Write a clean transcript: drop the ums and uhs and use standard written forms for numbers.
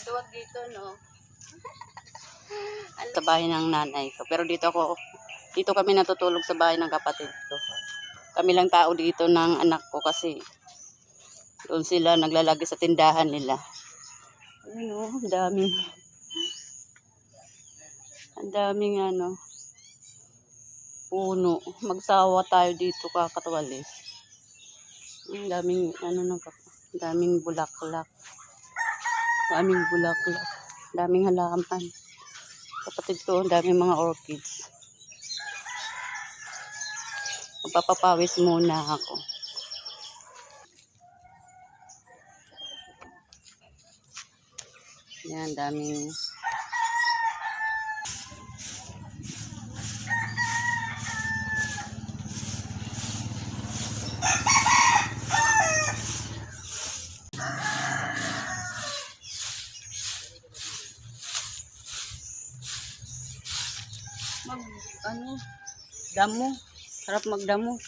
Tuwag dito, no? Sa bahay ng nanay ko. Pero dito kami natutulog sa bahay ng kapatid ko. Kami lang tao dito ng anak ko kasi doon sila naglalagi sa tindahan nila. Ayun o, ang daming ano, puno. Magsawa tayo dito kakatwalis. Ang daming bulaklak. Daming halaman. Kapatid ko, daming mga orchids. Magpapapawis muna ako. Yan, daming damo. Sarap magdamo.